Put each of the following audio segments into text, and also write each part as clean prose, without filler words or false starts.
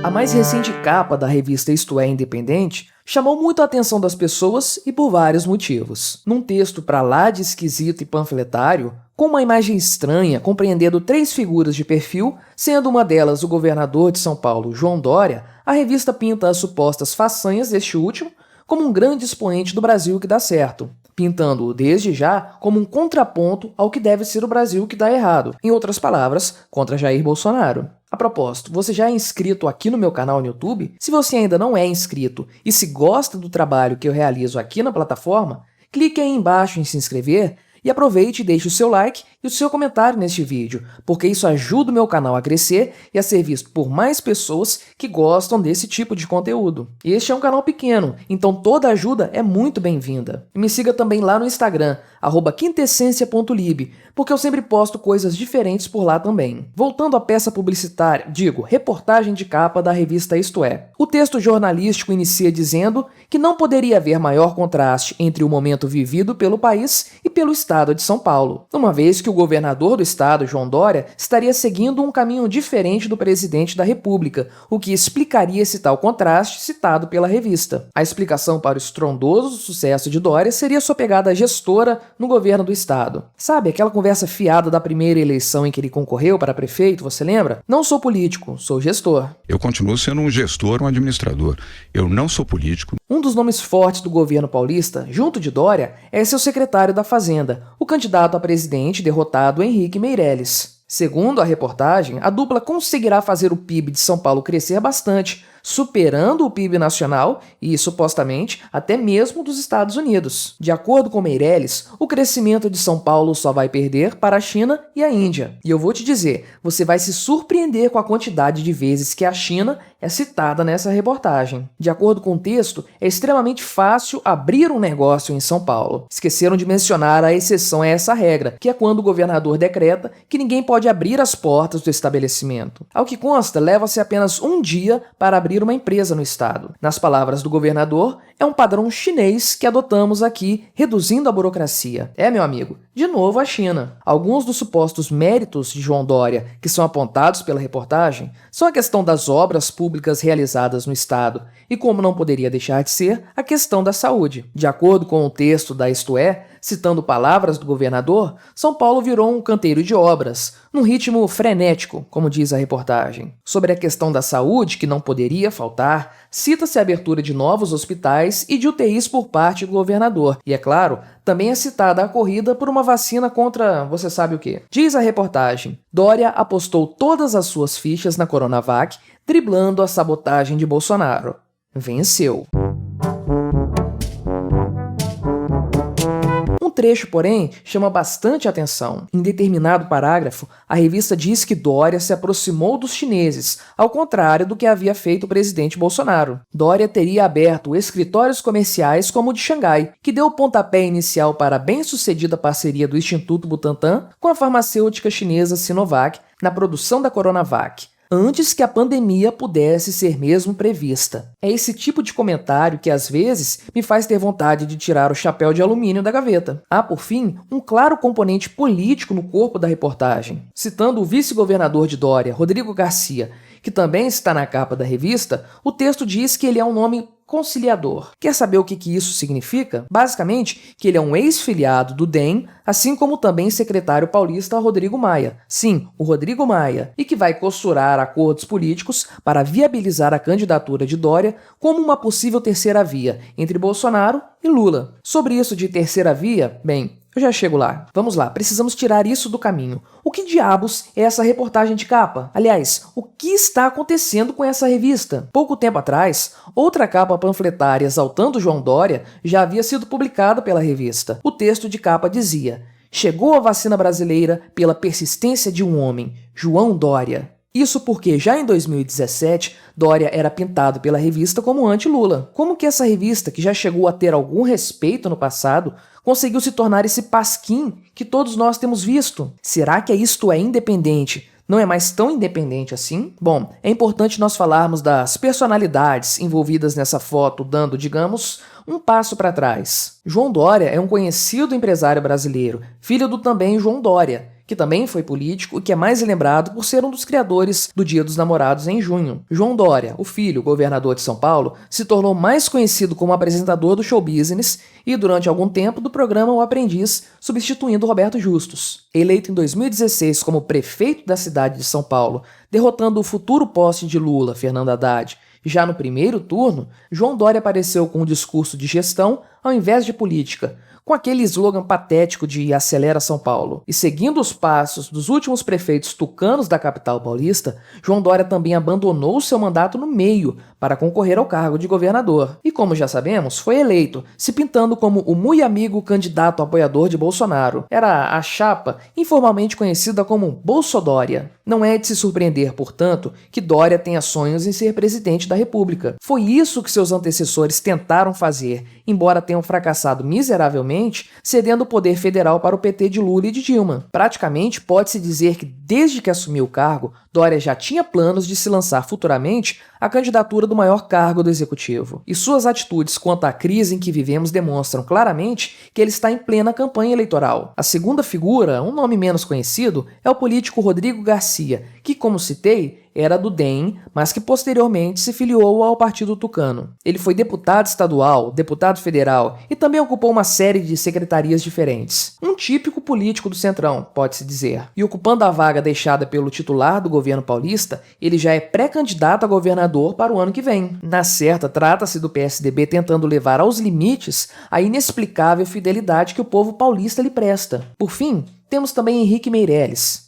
A mais recente capa da revista Isto É Independente chamou muito a atenção das pessoas e por vários motivos. Num texto pra lá de esquisito e panfletário, com uma imagem estranha compreendendo 3 figuras de perfil, sendo uma delas o governador de São Paulo, João Dória, a revista pinta as supostas façanhas deste último como um grande expoente do Brasil que dá certo, pintando-o desde já como um contraponto ao que deve ser o Brasil que dá errado, em outras palavras, contra Jair Bolsonaro. A propósito, você já é inscrito aqui no meu canal no YouTube? Se você ainda não é inscrito e se gosta do trabalho que eu realizo aqui na plataforma, clique aí embaixo em se inscrever e aproveite e deixe o seu like e o seu comentário neste vídeo, porque isso ajuda o meu canal a crescer e a ser visto por mais pessoas que gostam desse tipo de conteúdo. Este é um canal pequeno, então toda ajuda é muito bem-vinda. E me siga também lá no Instagram, @quintessencia.lib, porque eu sempre posto coisas diferentes por lá também. Voltando à peça publicitária, reportagem de capa da revista Isto É. O texto jornalístico inicia dizendo que não poderia haver maior contraste entre o momento vivido pelo país e pelo estado de São Paulo, uma vez que o governador do estado, João Dória, estaria seguindo um caminho diferente do presidente da República, o que explicaria esse tal contraste citado pela revista. A explicação para o estrondoso sucesso de Dória seria sua pegada gestora no governo do estado. Sabe, aquela conversa fiada da primeira eleição em que ele concorreu para prefeito, você lembra? Não sou político, sou gestor. Eu continuo sendo um gestor, um administrador. Eu não sou político. Um dos nomes fortes do governo paulista, junto de Dória, é seu secretário da Fazenda, o candidato a presidente derrotado Henrique Meirelles. Segundo a reportagem, a dupla conseguirá fazer o PIB de São Paulo crescer bastante, superando o PIB nacional e, supostamente, até mesmo dos Estados Unidos. De acordo com Meirelles, o crescimento de São Paulo só vai perder para a China e a Índia. E eu vou te dizer, você vai se surpreender com a quantidade de vezes que a China é citada nessa reportagem. De acordo com o texto, é extremamente fácil abrir um negócio em São Paulo. Esqueceram de mencionar a exceção a essa regra, que é quando o governador decreta que ninguém pode abrir as portas do estabelecimento. Ao que consta, leva-se apenas um dia para abrir uma empresa no estado. Nas palavras do governador, é um padrão chinês que adotamos aqui, reduzindo a burocracia. É, meu amigo, de novo a China. Alguns dos supostos méritos de João Dória que são apontados pela reportagem são a questão das obras públicas realizadas no estado e, como não poderia deixar de ser, a questão da saúde. De acordo com o texto da Isto É, citando palavras do governador, São Paulo virou um canteiro de obras, num ritmo frenético, como diz a reportagem. Sobre a questão da saúde, que não poderia faltar, cita-se a abertura de novos hospitais e de UTIs por parte do governador. E, é claro, também é citada a corrida por uma vacina contra você sabe o quê. Diz a reportagem, Dória apostou todas as suas fichas na Coronavac, driblando a sabotagem de Bolsonaro. Venceu. Um trecho, porém, chama bastante atenção. Em determinado parágrafo, a revista diz que Dória se aproximou dos chineses, ao contrário do que havia feito o presidente Bolsonaro. Dória teria aberto escritórios comerciais como o de Xangai, que deu o pontapé inicial para a bem-sucedida parceria do Instituto Butantan com a farmacêutica chinesa Sinovac na produção da Coronavac, antes que a pandemia pudesse ser mesmo prevista. É esse tipo de comentário que, às vezes, me faz ter vontade de tirar o chapéu de alumínio da gaveta. Há, por fim, um claro componente político no corpo da reportagem. Citando o vice-governador de Dória, Rodrigo Garcia, que também está na capa da revista, o texto diz que ele é um nome conciliador. Quer saber o que isso significa? Basicamente, que ele é um ex-filiado do DEM, assim como também secretário paulista Rodrigo Maia. Sim, o Rodrigo Maia, e que vai costurar acordos políticos para viabilizar a candidatura de Dória como uma possível terceira via entre Bolsonaro e Lula. Sobre isso de terceira via, bem, eu já chego lá. Vamos lá, precisamos tirar isso do caminho. O que diabos é essa reportagem de capa? Aliás, o que está acontecendo com essa revista? Pouco tempo atrás, outra capa panfletária exaltando João Dória já havia sido publicada pela revista. O texto de capa dizia: "Chegou a vacina brasileira pela persistência de um homem, João Dória." Isso porque, já em 2017, Dória era pintado pela revista como anti-Lula. Como que essa revista, que já chegou a ter algum respeito no passado, conseguiu se tornar esse pasquim que todos nós temos visto? Será que Isto É Independente não é mais tão independente assim? Bom, é importante nós falarmos das personalidades envolvidas nessa foto, dando, digamos, um passo para trás. João Dória é um conhecido empresário brasileiro, filho do também João Dória, que que também foi político e que é mais lembrado por ser um dos criadores do Dia dos Namorados em junho. João Dória, o filho, governador de São Paulo, se tornou mais conhecido como apresentador do show business e, durante algum tempo, do programa O Aprendiz, substituindo Roberto Justus. Eleito em 2016 como prefeito da cidade de São Paulo, derrotando o futuro poste de Lula, Fernando Haddad, já no primeiro turno, João Dória apareceu com um discurso de gestão ao invés de política, com aquele slogan patético de Acelera São Paulo. E seguindo os passos dos últimos prefeitos tucanos da capital paulista, João Dória também abandonou seu mandato no meio para concorrer ao cargo de governador. E como já sabemos, foi eleito, se pintando como o muito amigo candidato apoiador de Bolsonaro. Era a chapa informalmente conhecida como Bolsodória. Não é de se surpreender, portanto, que Dória tenha sonhos em ser presidente da República. Foi isso que seus antecessores tentaram fazer, embora tenham fracassado miseravelmente, cedendo o poder federal para o PT de Lula e de Dilma. Praticamente, pode-se dizer que desde que assumiu o cargo, Dória já tinha planos de se lançar futuramente à candidatura do maior cargo do executivo. E suas atitudes quanto à crise em que vivemos demonstram claramente que ele está em plena campanha eleitoral. A segunda figura, um nome menos conhecido, é o político Rodrigo Garcia, que, como citei, era do DEM, mas que posteriormente se filiou ao Partido Tucano. Ele foi deputado estadual, deputado federal e também ocupou uma série de secretarias diferentes. Um típico político do Centrão, pode-se dizer. E ocupando a vaga deixada pelo titular do governo paulista, ele já é pré-candidato a governador para o ano que vem. Na certa, trata-se do PSDB tentando levar aos limites a inexplicável fidelidade que o povo paulista lhe presta. Por fim, temos também Henrique Meirelles,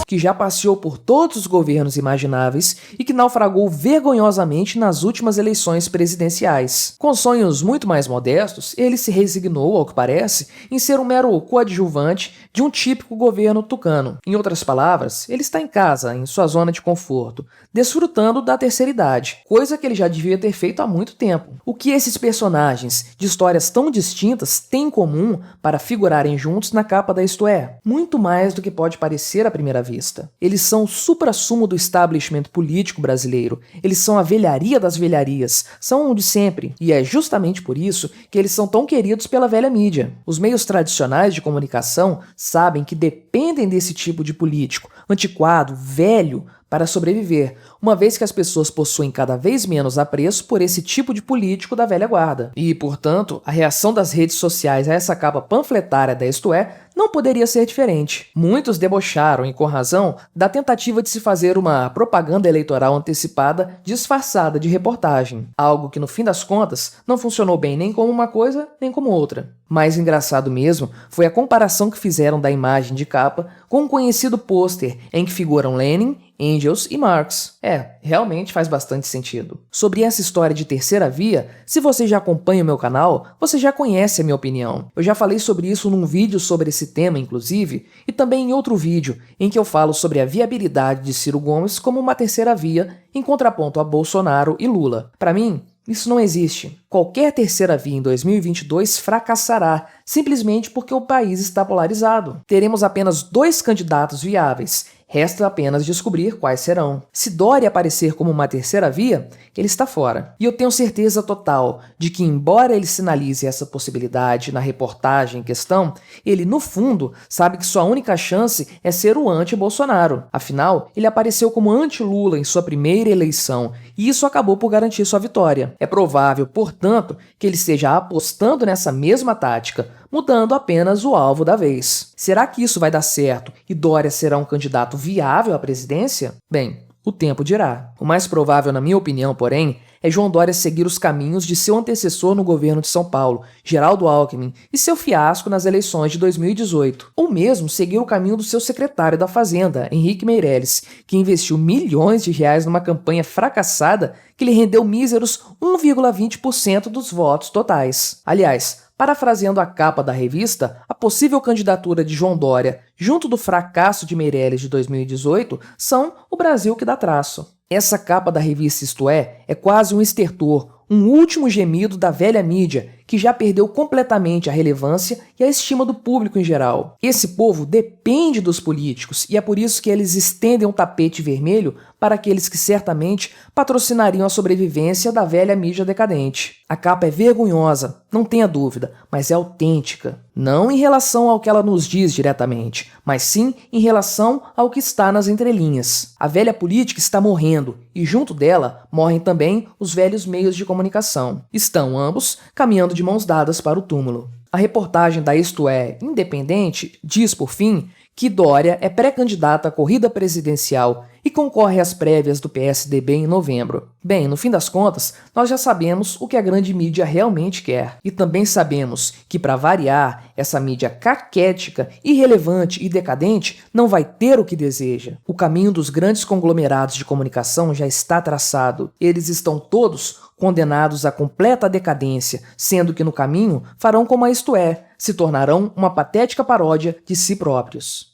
que já passeou por todos os governos imagináveis e que naufragou vergonhosamente nas últimas eleições presidenciais. Com sonhos muito mais modestos, ele se resignou, ao que parece, em ser um mero coadjuvante de um típico governo tucano. Em outras palavras, ele está em casa, em sua zona de conforto, desfrutando da terceira idade, coisa que ele já devia ter feito há muito tempo. O que esses personagens, de histórias tão distintas, têm em comum para figurarem juntos na capa da Isto É? Muito mais do que pode parecer à primeira vista. Eles são o suprassumo do establishment político brasileiro. Eles são a velharia das velharias. São um de sempre. E é justamente por isso que eles são tão queridos pela velha mídia. Os meios tradicionais de comunicação sabem que dependem desse tipo de político, antiquado, velho, para sobreviver, uma vez que as pessoas possuem cada vez menos apreço por esse tipo de político da velha guarda. E, portanto, a reação das redes sociais a essa capa panfletária da Isto É não poderia ser diferente. Muitos debocharam, e com razão, da tentativa de se fazer uma propaganda eleitoral antecipada disfarçada de reportagem, algo que, no fim das contas, não funcionou bem nem como uma coisa, nem como outra. Mais engraçado mesmo foi a comparação que fizeram da imagem de capa com um conhecido pôster em que figuram Lenin, Engels e Marx. Realmente faz bastante sentido. Sobre essa história de terceira via, se você já acompanha o meu canal, você já conhece a minha opinião. Eu já falei sobre isso num vídeo sobre esse tema, inclusive, e também em outro vídeo, em que eu falo sobre a viabilidade de Ciro Gomes como uma terceira via, em contraponto a Bolsonaro e Lula. Para mim, isso não existe. Qualquer terceira via em 2022 fracassará, simplesmente porque o país está polarizado. Teremos apenas 2 candidatos viáveis. Resta apenas descobrir quais serão. Se Dória aparecer como uma terceira via, ele está fora. E eu tenho certeza total de que, embora ele sinalize essa possibilidade na reportagem em questão, ele, no fundo, sabe que sua única chance é ser o anti-Bolsonaro. Afinal, ele apareceu como anti-Lula em sua primeira eleição, e isso acabou por garantir sua vitória. É provável, portanto, que ele esteja apostando nessa mesma tática, mudando apenas o alvo da vez. Será que isso vai dar certo e Dória será um candidato viável à presidência? Bem, o tempo dirá. O mais provável, na minha opinião, porém, é João Dória seguir os caminhos de seu antecessor no governo de São Paulo, Geraldo Alckmin, e seu fiasco nas eleições de 2018. Ou mesmo seguir o caminho do seu secretário da Fazenda, Henrique Meirelles, que investiu milhões de reais numa campanha fracassada que lhe rendeu míseros 1,20% dos votos totais. Aliás, parafraseando a capa da revista, a possível candidatura de João Dória, junto do fracasso de Meirelles de 2018, são o Brasil que dá traço. Essa capa da revista Isto É quase um estertor, um último gemido da velha mídia, que já perdeu completamente a relevância e a estima do público em geral. Esse povo depende dos políticos e é por isso que eles estendem um tapete vermelho para aqueles que certamente patrocinariam a sobrevivência da velha mídia decadente. A capa é vergonhosa, não tenha dúvida, mas é autêntica. Não em relação ao que ela nos diz diretamente, mas sim em relação ao que está nas entrelinhas. A velha política está morrendo e junto dela morrem também os velhos meios de comunicação. Estão ambos caminhando de mãos dadas para o túmulo. A reportagem da Isto É Independente diz, por fim, que Dória é pré-candidata à corrida presidencial e concorre às prévias do PSDB em novembro. Bem, no fim das contas, nós já sabemos o que a grande mídia realmente quer. E também sabemos que, para variar, essa mídia caquética, irrelevante e decadente não vai ter o que deseja. O caminho dos grandes conglomerados de comunicação já está traçado. Eles estão todos condenados à completa decadência, sendo que no caminho farão como a Isto É, se tornarão uma patética paródia de si próprios.